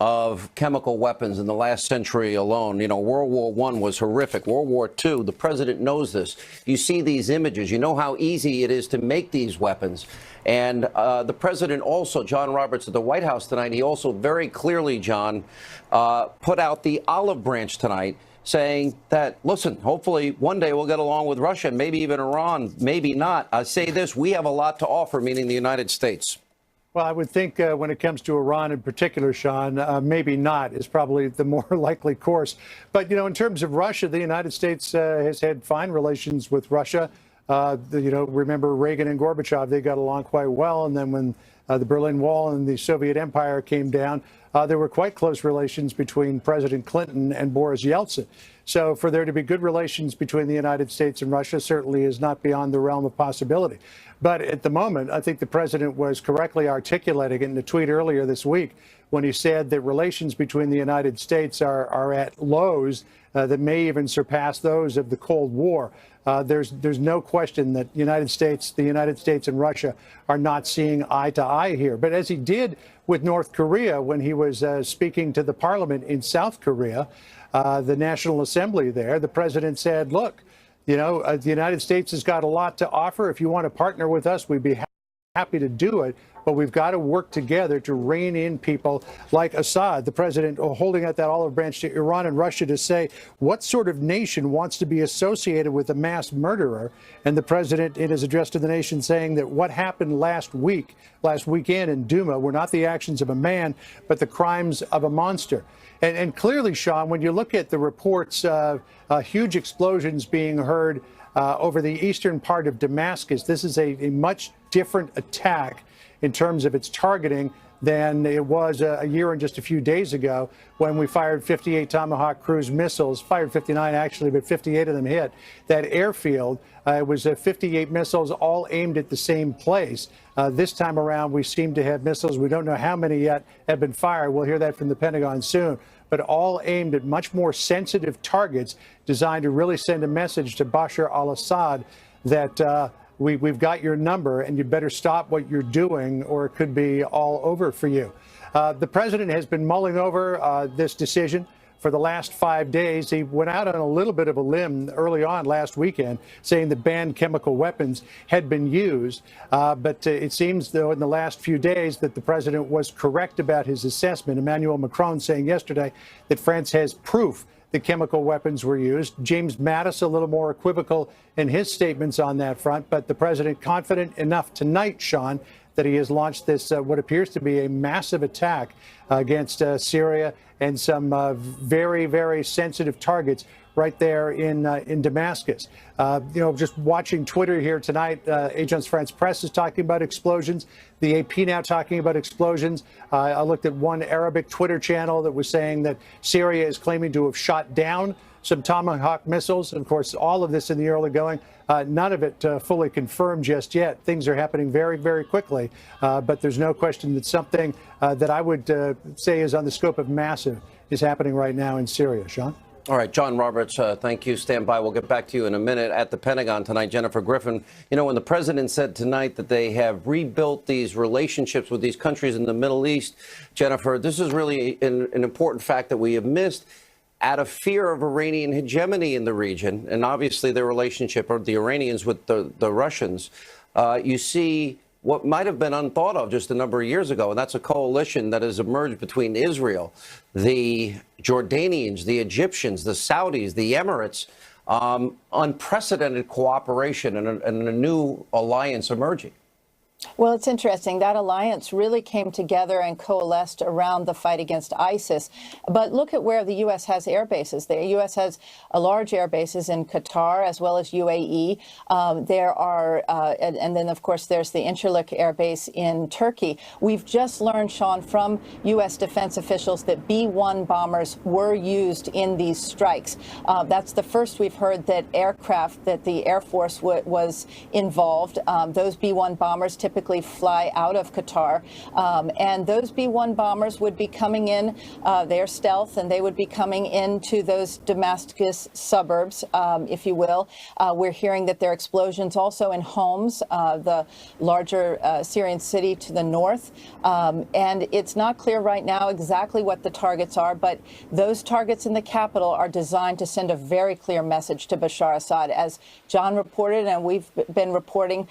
of chemical weapons in the last century alone. You know, World War I was horrific. World War II, the president knows this. You see these images. You know how easy it is to make these weapons. And the president also, John Roberts at the White House tonight, he also very clearly, John, put out the olive branch tonight, saying that, listen, hopefully one day we'll get along with Russia, maybe even Iran, maybe not. I say this, we have a lot to offer, meaning the United States. Well, I would think when it comes to Iran in particular, Sean, maybe not is probably the more likely course. But, you know, in terms of Russia, the United States has had fine relations with Russia. Remember Reagan and Gorbachev, they got along quite well. And then when the Berlin Wall and the Soviet Empire came down, there were quite close relations between President Clinton and Boris Yeltsin. So for there to be good relations between the United States and Russia certainly is not beyond the realm of possibility. But at the moment, I think the president was correctly articulating it in a tweet earlier this week when he said that relations between the United States are at lows that may even surpass those of the Cold War. There's no question that the United States and Russia are not seeing eye to eye here. But as he did with North Korea when he was speaking to the parliament in South Korea, the National Assembly there, the president said, look, the United States has got a lot to offer. If you want to partner with us, we'd be happy to do it. But we've got to work together to rein in people like Assad, the president holding out that olive branch to Iran and Russia to say what sort of nation wants to be associated with a mass murderer. And the president, in his address to the nation, saying that what happened last weekend in Duma were not the actions of a man, but the crimes of a monster. And clearly, Sean, when you look at the reports of huge explosions being heard over the eastern part of Damascus, this is a much different attack in terms of its targeting than it was a year and just a few days ago when we fired 58 Tomahawk cruise missiles, fired 59 actually, but 58 of them hit that airfield. It was 58 missiles all aimed at the same place. This time around, we seem to have missiles. We don't know how many yet have been fired. We'll hear that from the Pentagon soon, but all aimed at much more sensitive targets designed to really send a message to Bashar al-Assad that we've got your number and you'd better stop what you're doing or it could be all over for you. The president has been mulling over this decision for the last 5 days. He went out on a little bit of a limb early on last weekend, saying that banned chemical weapons had been used. But it seems, though, in the last few days that the president was correct about his assessment. Emmanuel Macron saying yesterday that France has proof that chemical weapons were used. James Mattis a little more equivocal in his statements on that front, but the president confident enough tonight, Sean, that he has launched this, what appears to be a massive attack against Syria and some very, very sensitive targets right there in Damascus. Just watching Twitter here tonight, Agence France Presse is talking about explosions. The AP now talking about explosions. I looked at one Arabic Twitter channel that was saying that Syria is claiming to have shot down some Tomahawk missiles. And of course, all of this in the early going, none of it fully confirmed just yet. Things are happening very, very quickly. But there's no question that something that I would say is on the scope of massive is happening right now in Syria. Sean? All right, John Roberts, thank you. Stand by. We'll get back to you in a minute. At the Pentagon tonight, Jennifer Griffin, when the president said tonight that they have rebuilt these relationships with these countries in the Middle East, Jennifer, this is really an important fact that we have missed out of fear of Iranian hegemony in the region, and obviously their relationship, or the Iranians with the Russians. You see what might have been unthought of just a number of years ago, and that's a coalition that has emerged between Israel, the Jordanians, the Egyptians, the Saudis, the Emirates, unprecedented cooperation and a new alliance emerging. Well, it's interesting. That alliance really came together and coalesced around the fight against ISIS. But look at where the U.S. has air bases. The U.S. has a large air bases in Qatar as well as UAE. There are, and then, of course, there's the Incirlik Air Base in Turkey. We've just learned, Sean, from U.S. defense officials that B-1 bombers were used in these strikes. That's the first we've heard that aircraft, that the Air Force was involved. Those B-1 bombers typically fly out of Qatar, and those B-1 bombers would be coming in, their stealth, and they would be coming into those Damascus suburbs, if you will. We're hearing that there are explosions also in Homs, the larger Syrian city to the north, and it's not clear right now exactly what the targets are, but those targets in the capital are designed to send a very clear message to Bashar Assad. As John reported, and we've been reporting,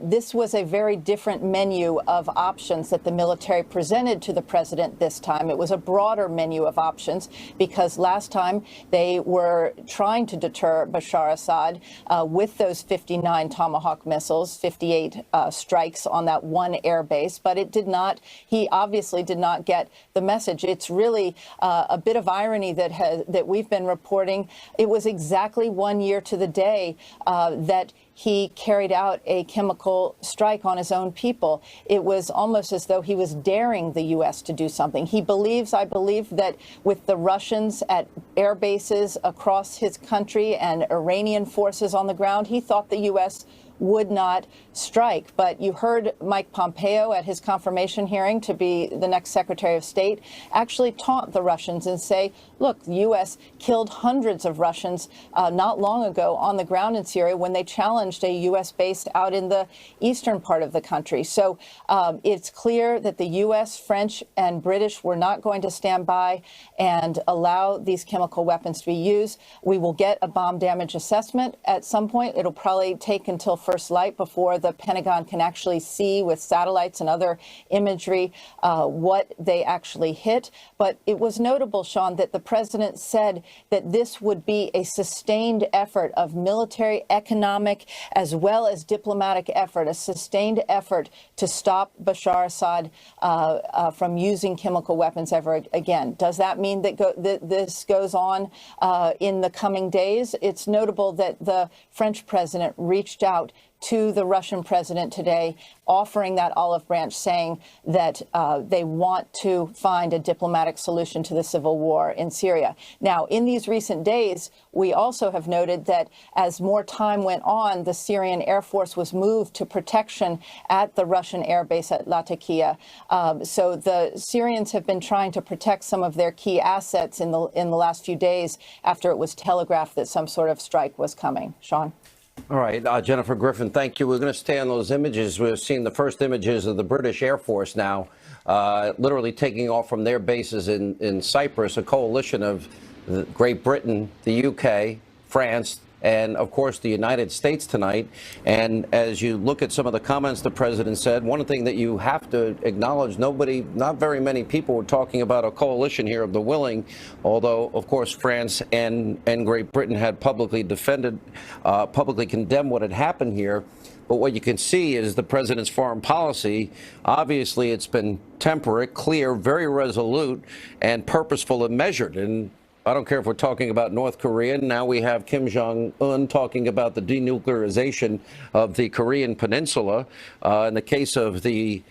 this was a very different menu of options that the military presented to the president this time. It was a broader menu of options because last time they were trying to deter Bashar Assad with those 59 Tomahawk missiles, 58 strikes on that one air base, but it did not, he obviously did not get the message. It's really a bit of irony that we've been reporting. It was exactly 1 year to the day that he carried out a chemical strike on his own people. It was almost as though he was daring the U.S. to do something. He believes, I believe, that with the Russians at air bases across his country and Iranian forces on the ground, he thought the U.S. would not strike. But you heard Mike Pompeo at his confirmation hearing to be the next Secretary of State actually taunt the Russians and say, look, the U.S. killed hundreds of Russians not long ago on the ground in Syria when they challenged a U.S. base out in the eastern part of the country. So it's clear that the U.S., French, and British were not going to stand by and allow these chemical weapons to be used. We will get a bomb damage assessment at some point. It'll probably take until first light before the Pentagon can actually see with satellites and other imagery what they actually hit. But it was notable, Sean, that the president said that this would be a sustained effort of military, economic, as well as diplomatic effort, a sustained effort to stop Bashar Assad from using chemical weapons ever again. Does that mean that this goes on in the coming days? It's notable that the French president reached out to the Russian president today, offering that olive branch, saying that they want to find a diplomatic solution to the civil war in Syria. Now, in these recent days, we also have noted that as more time went on, the Syrian Air Force was moved to protection at the Russian air base at Latakia. So the Syrians have been trying to protect some of their key assets in the last few days after it was telegraphed that some sort of strike was coming. Sean? All right, Jennifer Griffin, thank you. We're going to stay on those images. We're seeing the first images of the British Air Force now, literally taking off from their bases in Cyprus, a coalition of Great Britain, the UK, France, and, of course, the United States tonight. And as you look at some of the comments the president said, one thing that you have to acknowledge, not very many people were talking about a coalition here of the willing, although, of course, France and Great Britain had publicly condemned what had happened here. But what you can see is the president's foreign policy. Obviously, it's been temperate, clear, very resolute, and purposeful and measured. And I don't care if we're talking about North Korea. Now we have Kim Jong-un talking about the denuclearization of the Korean Peninsula. In the case of the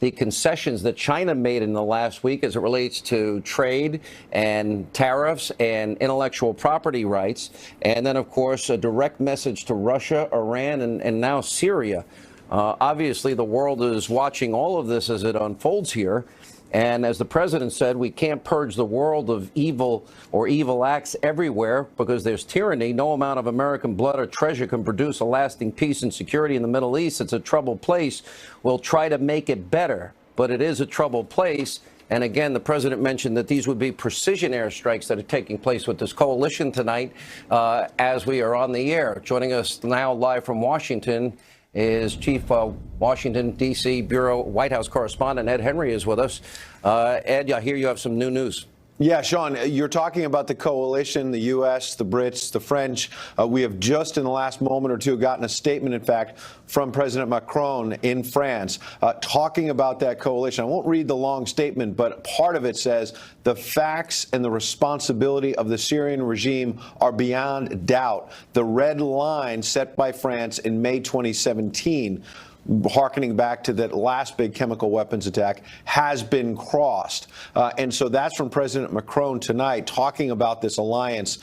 concessions that China made in the last week as it relates to trade and tariffs and intellectual property rights. And then, of course, a direct message to Russia, Iran, and now Syria. Obviously, the world is watching all of this as it unfolds here. And as the president said, we can't purge the world of evil or evil acts everywhere because there's tyranny. No amount of American blood or treasure can produce a lasting peace and security in the Middle East. It's a troubled place. We'll try to make it better, but it is a troubled place. And again, the president mentioned that these would be precision airstrikes that are taking place with this coalition tonight as we are on the air. Joining us now live from Washington is Chief Washington, D.C. Bureau White House correspondent Ed Henry is with us. Ed, I hear you have some new news. Yeah, Sean, you're talking about the coalition, the U.S., the Brits, the French. We have just in the last moment or two gotten a statement, in fact, from President Macron in France talking about that coalition. I won't read the long statement, but part of it says the facts and the responsibility of the Syrian regime are beyond doubt. The red line set by France in May 2017, harkening back to that last big chemical weapons attack, has been crossed. And so that's from President Macron tonight, talking about this alliance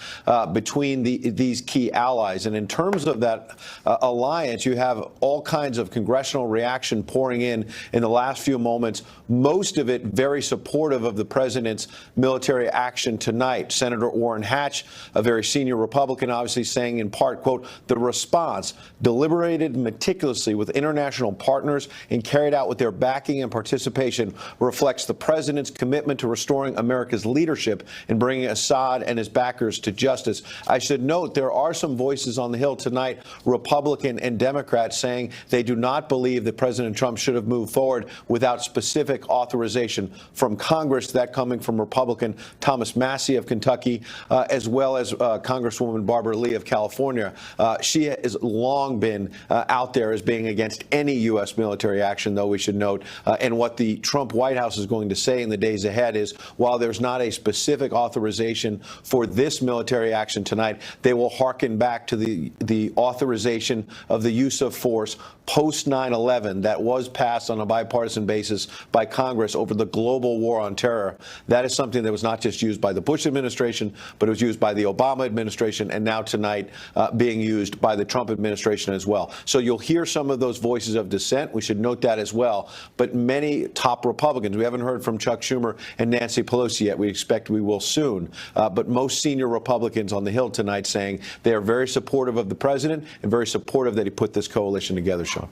between these key allies. And in terms of that alliance, you have all kinds of congressional reaction pouring in the last few moments, most of it very supportive of the president's military action tonight. Senator Orrin Hatch, a very senior Republican, obviously saying in part, quote, the response deliberated meticulously with international partners and carried out with their backing and participation reflects the president's commitment to restoring America's leadership in bringing Assad and his backers to justice. I should note there are some voices on the Hill tonight, Republican and Democrat, saying they do not believe that President Trump should have moved forward without specific authorization from Congress, that coming from Republican Thomas Massey of Kentucky, as well as Congresswoman Barbara Lee of California. She has long been out there as being against any U.S. military action, though, we should note. And what the Trump White House is going to say in the days ahead is, while there's not a specific authorization for this military action tonight, they will hearken back to the authorization of the use of force post 9/11 that was passed on a bipartisan basis by Congress over the global war on terror. That is something that was not just used by the Bush administration, but it was used by the Obama administration, and now tonight being used by the Trump administration as well. So you'll hear some of those voices of dissent. We should note that as well. But many top Republicans, we haven't heard from Chuck Schumer and Nancy Pelosi yet. We expect we will soon. But most senior Republicans on the Hill tonight saying they are very supportive of the president and very supportive that he put this coalition together, Sean.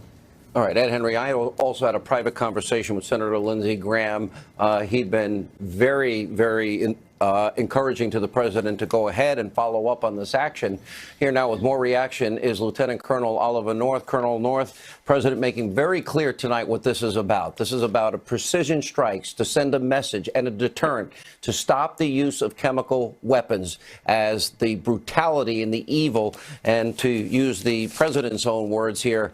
All right, Ed Henry, I also had a private conversation with Senator Lindsey Graham. He'd been very, very encouraging to the president to go ahead and follow up on this action. Here now with more reaction is Lieutenant Colonel Oliver North. Colonel North, President making very clear tonight what this is about. This is about a precision strikes to send a message and a deterrent to stop the use of chemical weapons as the brutality and the evil, and to use the president's own words here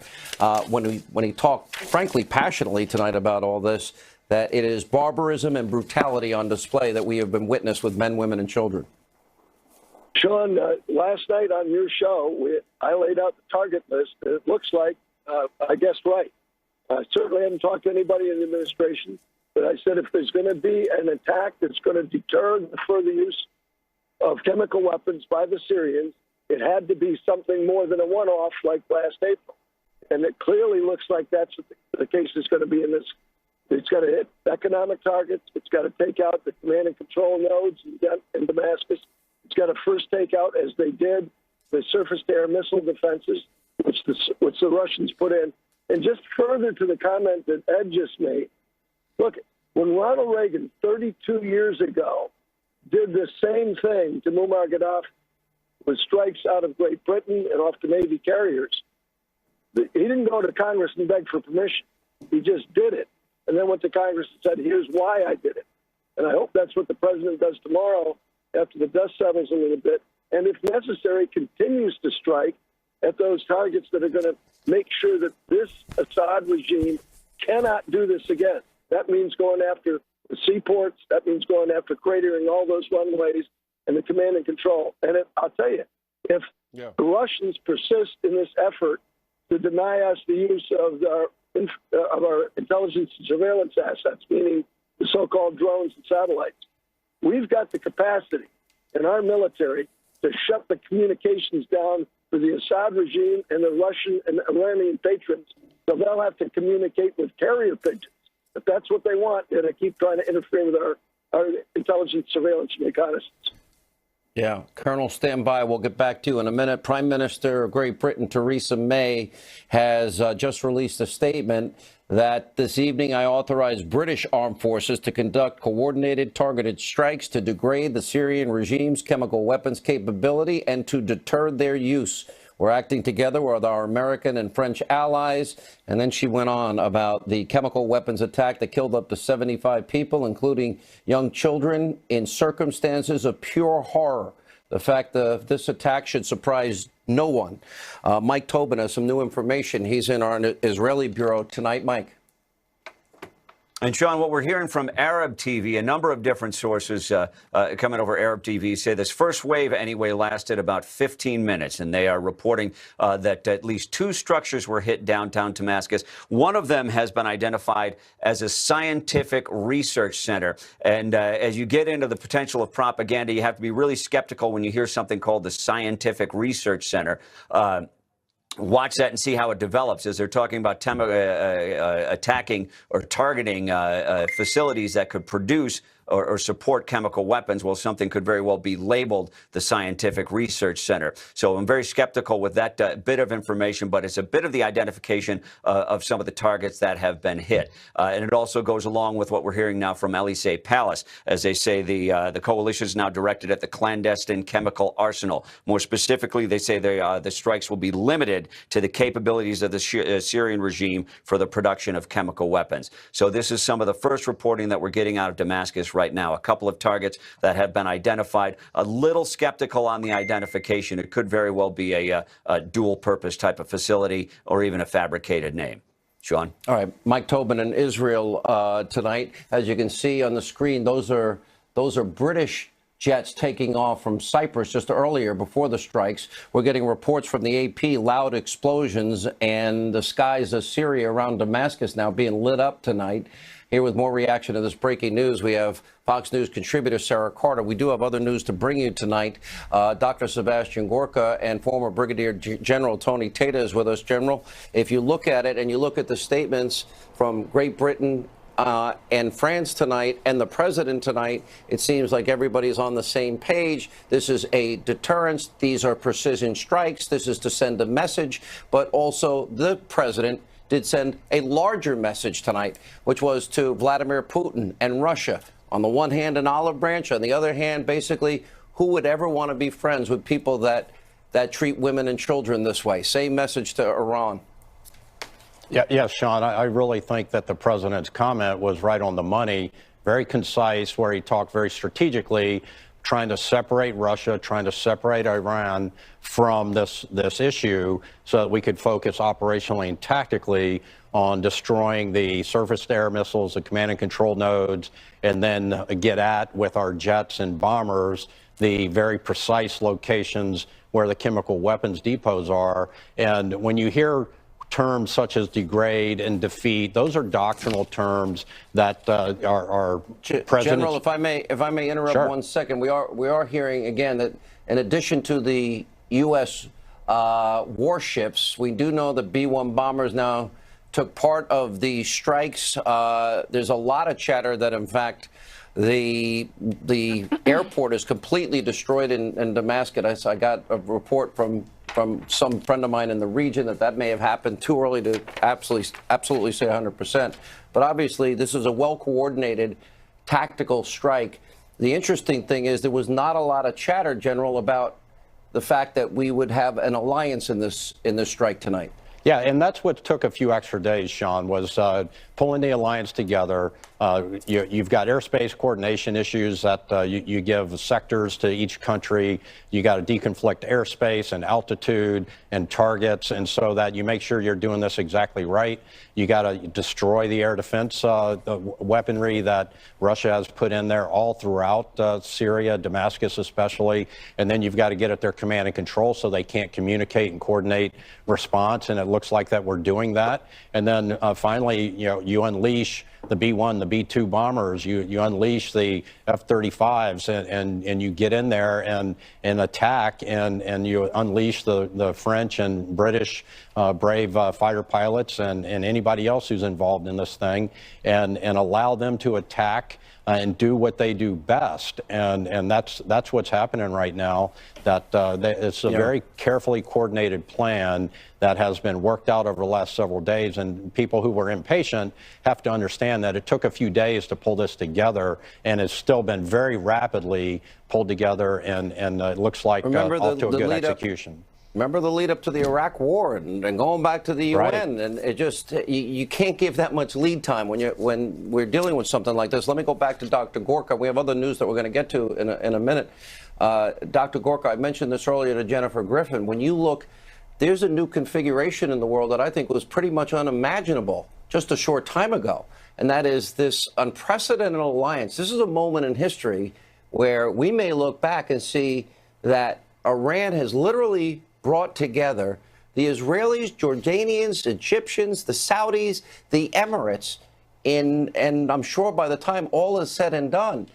when he talked, frankly, passionately tonight about all this, that it is barbarism and brutality on display that we have been witness with men, women, and children. Sean, last night on your show, I laid out the target list. It looks like I guessed right. I certainly haven't talked to anybody in the administration, but I said if there's going to be an attack that's going to deter the further use of chemical weapons by the Syrians, it had to be something more than a one-off like last April. And it clearly looks like that's what the case is going to be in this. It's got to hit economic targets. It's got to take out the command and control nodes in Damascus. It's got to first take out, as they did, the surface-to-air missile defenses, which the Russians put in. And just further to the comment that Ed just made, look, when Ronald Reagan, 32 years ago, did the same thing to Muammar Gaddafi with strikes out of Great Britain and off the Navy carriers, he didn't go to Congress and beg for permission. He just did it. And then went to Congress and said, here's why I did it. And I hope that's what the president does tomorrow after the dust settles a little bit. And if necessary, continues to strike at those targets that are going to make sure that this Assad regime cannot do this again. That means going after the seaports. That means going after cratering all those runways and the command and control. And I'll tell you, if the Russians persist in this effort to deny us the use of our intelligence and surveillance assets, meaning the so-called drones and satellites, we've got the capacity in our military to shut the communications down for the Assad regime and the Russian and Iranian patrons, so they'll have to communicate with carrier pigeons. If that's what they want, they're going to keep trying to interfere with our intelligence, surveillance, and reconnaissance. Yeah, Colonel, stand by. We'll get back to you in a minute. Prime Minister of Great Britain, Theresa May, has just released a statement that this evening I authorized British armed forces to conduct coordinated targeted strikes to degrade the Syrian regime's chemical weapons capability and to deter their use. We're acting together with our American and French allies. And then she went on about the chemical weapons attack that killed up to 75 people, including young children, in circumstances of pure horror. The fact that this attack should surprise no one. Mike Tobin has some new information. He's in our Israeli bureau tonight. Mike. And, Sean, what we're hearing from Arab TV, a number of different sources coming over Arab TV say this first wave, anyway, lasted about 15 minutes. And they are reporting that at least 2 structures were hit downtown Damascus. One of them has been identified as a scientific research center. And as you get into the potential of propaganda, you have to be really skeptical when you hear something called the Scientific Research Center. Watch that and see how it develops, as they're talking about attacking or targeting facilities that could produce or support chemical weapons. Well, something could very well be labeled the Scientific Research Center. So I'm very skeptical with that bit of information, but it's a bit of the identification of some of the targets that have been hit. And it also goes along with what we're hearing now from Élysée Palace, as they say the coalition is now directed at the clandestine chemical arsenal. More specifically, they say the strikes will be limited to the capabilities of the Syrian regime for the production of chemical weapons. So this is some of the first reporting that we're getting out of Damascus right now. A couple of targets that have been identified. A little skeptical on the identification. It could very well be a dual-purpose type of facility or even a fabricated name. Sean. All right, Mike Tobin in Israel tonight. As you can see on the screen, those are British jets taking off from Cyprus just earlier before the strikes. We're getting reports from the AP, loud explosions, and the skies of Syria around Damascus now being lit up tonight. Here with more reaction to this breaking news, we have Fox News contributor Sarah Carter. We do have other news to bring you tonight. Dr. Sebastian Gorka and former Brigadier General Tony Tata is with us. General, if you look at it and you look at the statements from Great Britain and France tonight and the president tonight, it seems like everybody's on the same page. This is a deterrence. These are precision strikes. This is to send a message. But also the president did send a larger message tonight, which was to Vladimir Putin and Russia. On the one hand, an olive branch. On the other hand, basically, who would ever want to be friends with people that treat women and children this way? Same message to Iran. Yes, Sean, I really think that the president's comment was right on the money, very concise, where he talked very strategically, trying to separate Russia, trying to separate Iran from this issue so that we could focus operationally and tactically on destroying the surface-to-air missiles, the command and control nodes, and then get at, with our jets and bombers, the very precise locations where the chemical weapons depots are. And when you hear terms such as degrade and defeat, those are doctrinal terms that are General, if I may interrupt Sure. 1 second, we are hearing again that in addition to the U.S. Warships, we do know that B-1 bombers now took part of the strikes. There's a lot of chatter that, in fact, the airport is completely destroyed in Damascus. I got a report from some friend of mine in the region that may have happened. Too early to absolutely say 100%. But obviously, this is a well-coordinated tactical strike. The interesting thing is there was not a lot of chatter, General, about the fact that we would have an alliance in this strike tonight. Yeah, and that's what took a few extra days, Sean, was pulling the alliance together. You've got airspace coordination issues that you give sectors to each country. You got to deconflict airspace and altitude and targets, and so that you make sure you're doing this exactly right. You got to destroy the air defense weaponry that Russia has put in there all throughout Syria, Damascus especially, and then you've got to get at their command and control so they can't communicate and coordinate response, and it looks like that we're doing that. And then finally, you unleash the B-1, the B-2 bombers, you unleash the F-35s and you get in there and attack and you unleash the French and British brave fighter pilots and anybody else who's involved in this thing and allow them to attack and do what they do best, and that's what's happening right now. It's a very carefully coordinated plan that has been worked out over the last several days, and people who were impatient have to understand that it took a few days to pull this together, and it's still been very rapidly pulled together, and it looks like off to a good execution. Remember the lead up to the Iraq War and going back to the UN, Right. and it just you can't give that much lead time when we're dealing with something like this. Let me go back to Dr. Gorka. We have other news that we're going to get to in a minute. Dr. Gorka, I mentioned this earlier to Jennifer Griffin. When you look, there's a new configuration in the world that I think was pretty much unimaginable just a short time ago, and that is this unprecedented alliance. This is a moment in history where we may look back and see that Iran has literally brought together the Israelis, Jordanians, Egyptians, the Saudis, the Emirates, and I'm sure by the time all is said and done,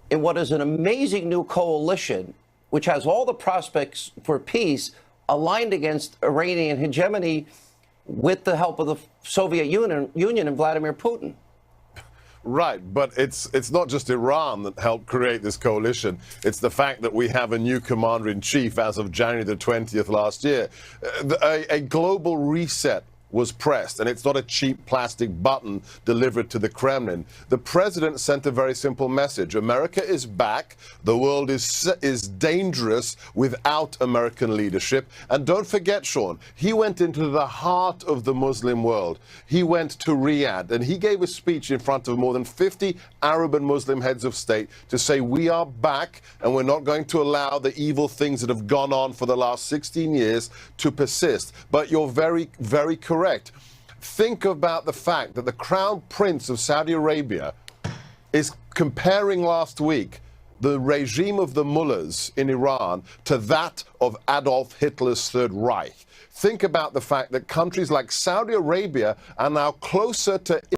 in what is an amazing new coalition, which has all the prospects for peace, aligned against Iranian hegemony with the help of the Soviet Union and Vladimir Putin. Right, but it's not just Iran that helped create this coalition. It's the fact that we have a new commander-in-chief as of January the 20th last year. A global reset was pressed, and it's not a cheap plastic button delivered to the Kremlin. The president sent a very simple message. America is back. The world is dangerous without American leadership. And don't forget, Sean, he went into the heart of the Muslim world. He went to Riyadh, and he gave a speech in front of more than 50 Arab and Muslim heads of state to say, we are back, and we're not going to allow the evil things that have gone on for the last 16 years to persist. But you're very, very correct. think about the fact that the Crown Prince of Saudi Arabia is comparing last week the regime of the mullahs in Iran to that of Adolf Hitler's Third Reich. Think about the fact that countries like Saudi Arabia are now closer to